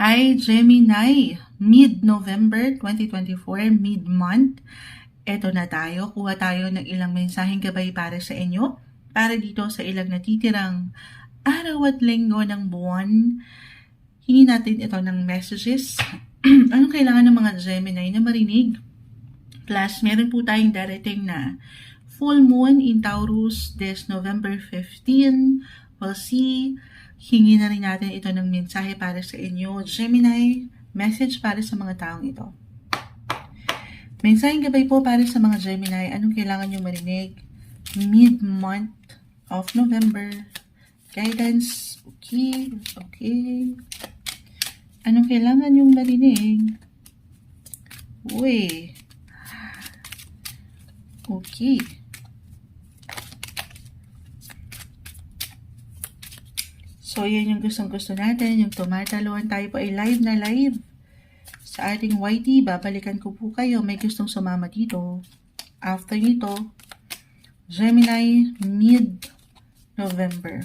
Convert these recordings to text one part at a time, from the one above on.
Hi, Gemini! Mid-November 2024, mid-month. Eto na tayo. Kuha tayo ng ilang mensaheng gabay para sa inyo. Para dito sa ilang natitirang araw at linggo ng buwan. Hingi natin ito ng messages. Anong kailangan ng mga Gemini na marinig? Plus, meron po tayong darating na full moon in Taurus this November 15. We'll see. Hingi na rin natin ito ng mensahe para sa inyo. Gemini, message para sa mga taong ito. Mensaheng gabay po para sa mga Gemini. Anong kailangan nyo marinig? Mid-month of November. Guidance. Okay. Anong kailangan nyo marinig? Uy. Okay. So, yan yung gustong-gusto natin. Yung tumatalon tayo po ay live na live. Sa ating YT, babalikan ko po kayo. May gustong sumama dito. After nito, Gemini, mid-November.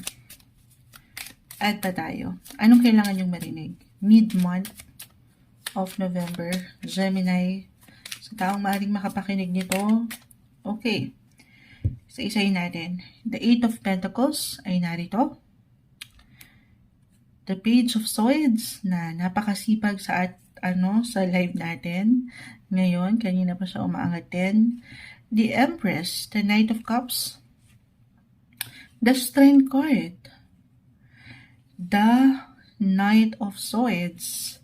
Add pa tayo. Anong kailangan yung marinig? Mid-month of November, Gemini. Sa taong maaaring makapakinig nito, okay. Isa-isayin natin. The Eight of Pentacles ay narito. The Page of Swords na napakasipag sa live natin. Ngayon, kanina pa siya umaangat din. The Empress, the Knight of Cups. The Strength card. The Knight of Swords.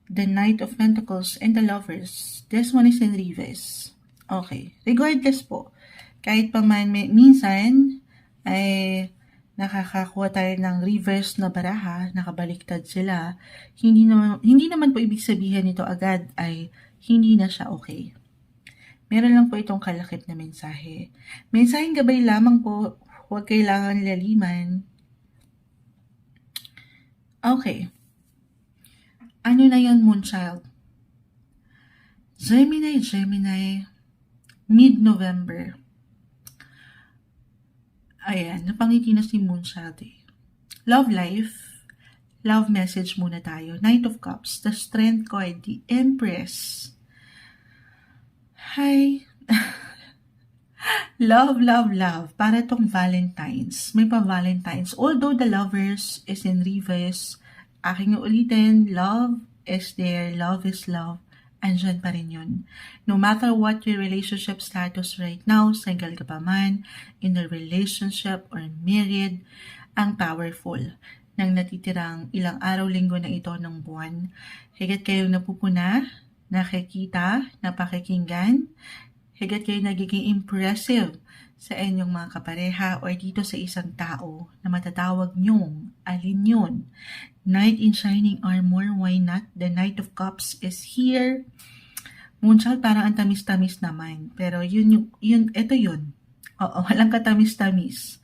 The Knight of Pentacles and the Lovers. This one is in reverse. Okay. Regardless po, kahit pa man minsan ay nakakakuha tayo ng reverse na baraha, nakabaliktad sila, hindi naman po ibig sabihin nito agad ay hindi na siya okay. Meron lang po itong kalakip na mensahe. Mensaheng gabay lamang po, huwag kailangan laliman. Okay. Ano na yan, Moonchild? Gemini, mid-November. Ayan, napangiti na si Moonchild eh. Love life, love message muna tayo. Knight of Cups, the Strength card, the Empress. Hi. Love. Para tong Valentine's. May pa-Valentine's. Although the Lovers is in reverse, aking ulitin, love is there, love is love. Andyan pa rin yun. No matter what your relationship status right now, single ka pa man, in a relationship or married, ang powerful ng natitirang ilang araw-linggo na ito ng buwan. Higit kayong napupuna, nakikita, napakikinggan, higit kayong nagiging impressive sa inyong mga kapareha or dito sa isang tao na matatawag nyong alin yun. Knight in shining armor, why not? The Knight of Cups is here. Moonchild, parang ang tamis-tamis naman. Pero ito yun. Oo, walang katamis-tamis.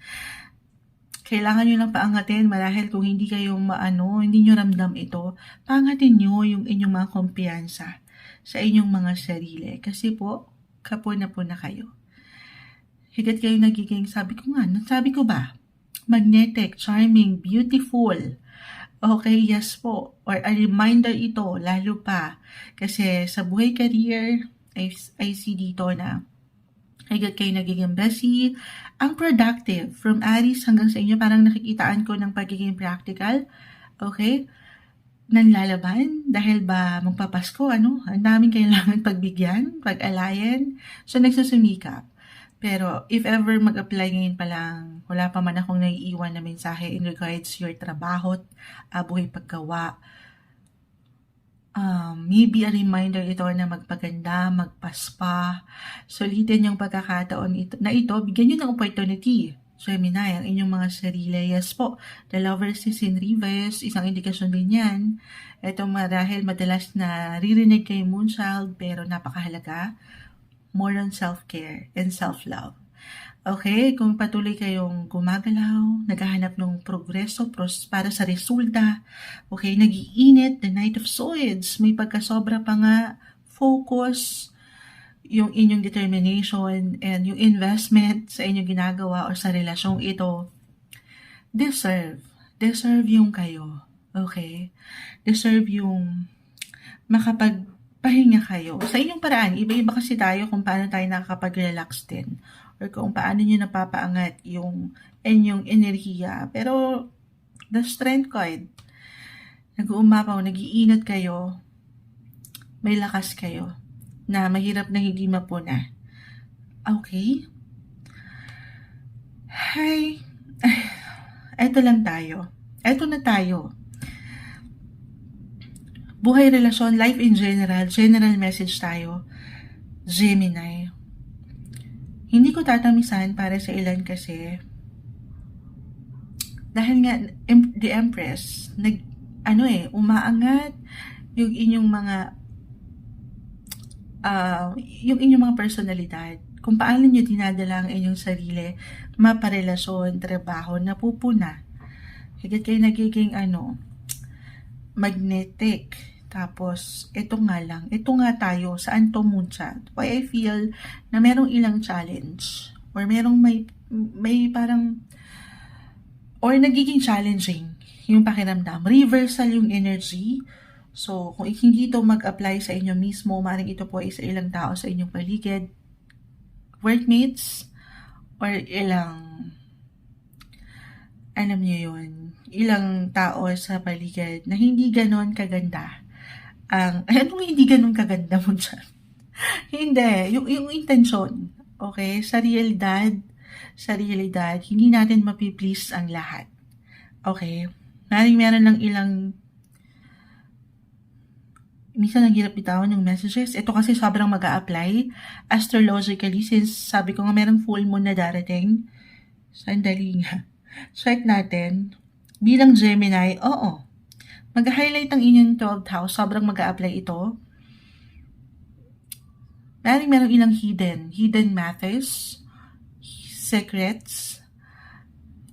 Kailangan nyo lang paangatin marahil kung hindi kayo hindi nyo ramdam ito, paangatin nyo yung inyong mga kumpiyansa sa inyong mga sarili. Kasi po, kapuna-puna kayo. Higit kayo nagiging, sabi ko ba? Magnetic, charming, beautiful. Okay, yes po. Or a reminder ito, lalo pa. Kasi sa buhay career, I see dito na higit kayo nagiging busy. Ang productive, from Aries hanggang sa inyo, parang nakikitaan ko ng pagiging practical. Okay? Nanlalaban dahil ba magpapasko, ang daming kailangan pagbigyan, pag-alayan. So, nagsusumikap. Pero if ever mag-apply ngayon pa lang, wala pa man akong naiiwan na mensahe in regards to your trabaho, buhay paggawa, maybe a reminder ito na magpaganda, magpaspa, sulitin yung pagkakataon na ito, bigyan nyo ng opportunity. Gemini, ang inyong mga sarili. Yes po, the Lovers is in reverse, isang indikasyon din yan. Ito marahil madalas na ririnig kay Moonchild, pero napakahalaga. More on self-care and self-love. Okay, kung patuloy kayong gumagalaw, naghahanap ng progreso para sa resulta, okay, nag-iinit, the Knight of Swords, may pagkasobra pa nga, focus, yung inyong determination and yung investment sa inyong ginagawa o sa relasyong ito, deserve yung kayo. Okay? Deserve yung makapagpahinga kayo. Sa inyong paraan, iba-iba kasi tayo kung paano tayo nakakapag-relax din or kung paano nyo napapaangat yung inyong enerhiya. Pero the strength card, nag-uumapaw, nag-iinat kayo, may lakas kayo, na mahirap na hindi mapuna. Okay? Hi! Eto lang tayo. Eto na tayo. Buhay, relasyon, life in general message tayo. Gemini. Hindi ko tatamisan para sa ilan kasi dahil nga the Empress, umaangat yung inyong mga personalidad. Kung paano nyo dinadala ang inyong sarili, maparelasyon, trabaho, napupuna. Higit kayo nagiging magnetic. Tapos, ito nga tayo, saan to muncha? Why I feel na merong ilang challenge or merong may parang or nagiging challenging yung pakiramdam. Reversal yung energy. So, kung hindi ito mag-apply sa inyo mismo, maaaring ito po ay sa ilang tao sa inyong paligid, workmates, or alam niyo yun, ilang tao sa paligid na hindi ganon kaganda. Anong hindi ganon kaganda mo dyan? Hindi, yung intensyon, okay? Sa realidad, hindi natin mapiplease ang lahat. Okay? Meron lang ilang minsan ang hirap bitawan yung messages. Ito kasi sobrang mag-a-apply astrologically since sabi ko nga meron full moon na darating. Sandali nga. Check natin. Bilang Gemini, oo. Mag-highlight ang inyong 12th house. Sobrang mag-a-apply ito. Meron ilang hidden methods, secrets.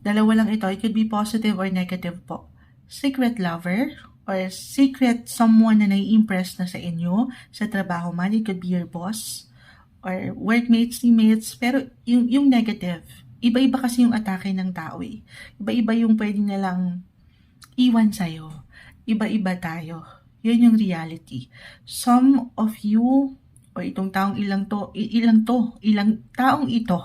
Dalawa lang ito. It could be positive or negative po. Secret lover or secret someone na nai-impress na sa inyo sa trabaho man. It could be your boss or workmates, teammates. Pero yung negative, iba-iba kasi yung atake ng tao eh. Iba-iba yung pwede nilang iwan sa'yo. Iba-iba tayo. Yun yung reality. Some of you o itong taong ilang taong ito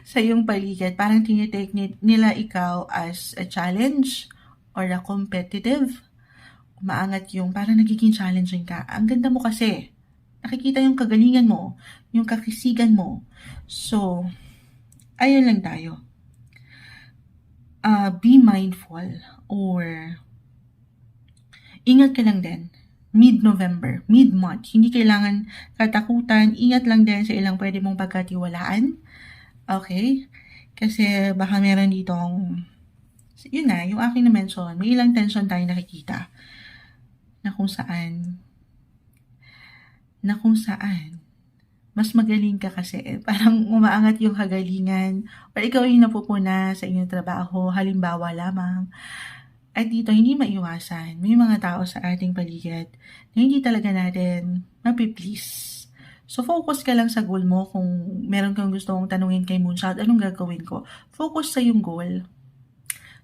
sa iyong paligid, parang tinitake nila ikaw as a challenge or a competitive. Umaangat yung parang nagiging challenging ka. Ang ganda mo kasi. Nakikita yung kagalingan mo, yung kakisigan mo. So, ayun lang tayo. Be mindful or ingat ka lang din. Mid-November, mid-month. Hindi kailangan katakutan. Ingat lang din sa ilang pwede mong pagkatiwalaan. Okay? Kasi baka meron ditong, yun na, yung aking na-mention, may ilang tension tayo nakikita na kung saan mas magaling ka kasi. Parang umaangat yung kagalingan or ikaw yung napupuna sa inyong trabaho, halimbawa lamang. At dito, hindi maiwasan. May mga tao sa ating paligid na hindi talaga natin mapiplease. So, focus ka lang sa goal mo. Kung meron kang gusto mong tanungin kay Moonshot, anong gagawin ko? Focus sa yung goal.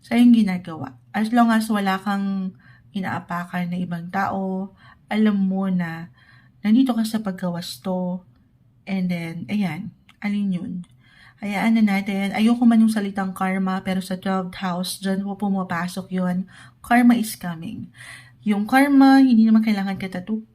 Sa yung ginagawa. As long as wala kang inaapakan na ibang tao, alam mo na nandito ka sa pagkawasto. And then, ayan, alin yun? Hayaan na natin. Ayoko man yung salitang karma, pero sa 12th house, dyan po pumapasok yun. Karma is coming. Yung karma, hindi naman kailangan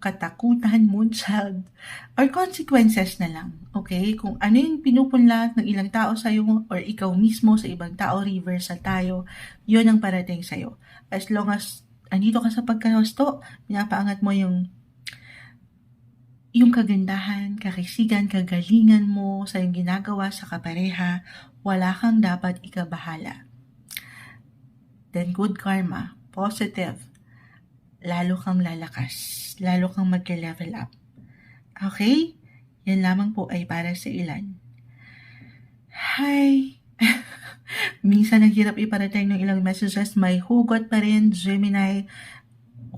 katakutan, Moonchild, or consequences na lang. Okay? Kung ano yung pinupunla ng ilang tao sa'yo, or ikaw mismo sa ibang tao, reversal tayo, yun ang parating sa'yo. As long as andito ka sa pagkawasto, pinapaangat mo yung kagandahan, kakisigan, kagalingan mo sa yung ginagawa sa kapareha, wala kang dapat ikabahala. Then good karma, positive, lalo kang lalakas, lalo kang mag-level up. Okay? Yan lamang po ay para sa ilan. Hi! Minsan ang hirap iparating ng ilang messages, may hugot pa rin, Gemini.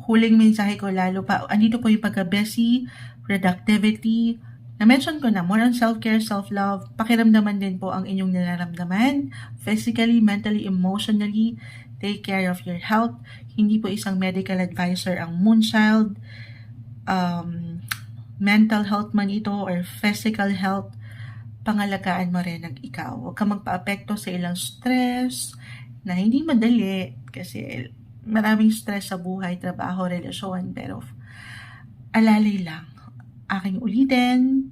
Huling mensahe ko lalo pa, andito po yung pagka-busy, productivity. Na-mention ko na, more on self-care, self-love. Pakiramdaman din po ang inyong nararamdaman. Physically, mentally, emotionally. Take care of your health. Hindi po isang medical advisor ang Moonchild. Mental health man ito or physical health, pangalagaan mo rin ang ikaw. Huwag kang magpa-apekto sa ilang stress na hindi madali kasi maraming stress sa buhay, trabaho, relasyon, pero alalay lang. Aking ulitin,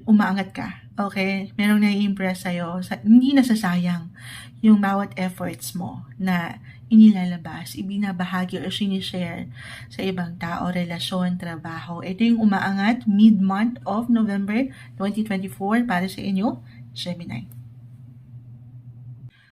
umaangat ka. Okay? Merong nai-impress sa'yo. Hindi nasasayang yung bawat efforts mo na inilalabas, ibinabahagi or sinishare sa ibang tao, relasyon, trabaho. Ito yung umaangat mid-month of November 2024 para sa inyo, Gemini.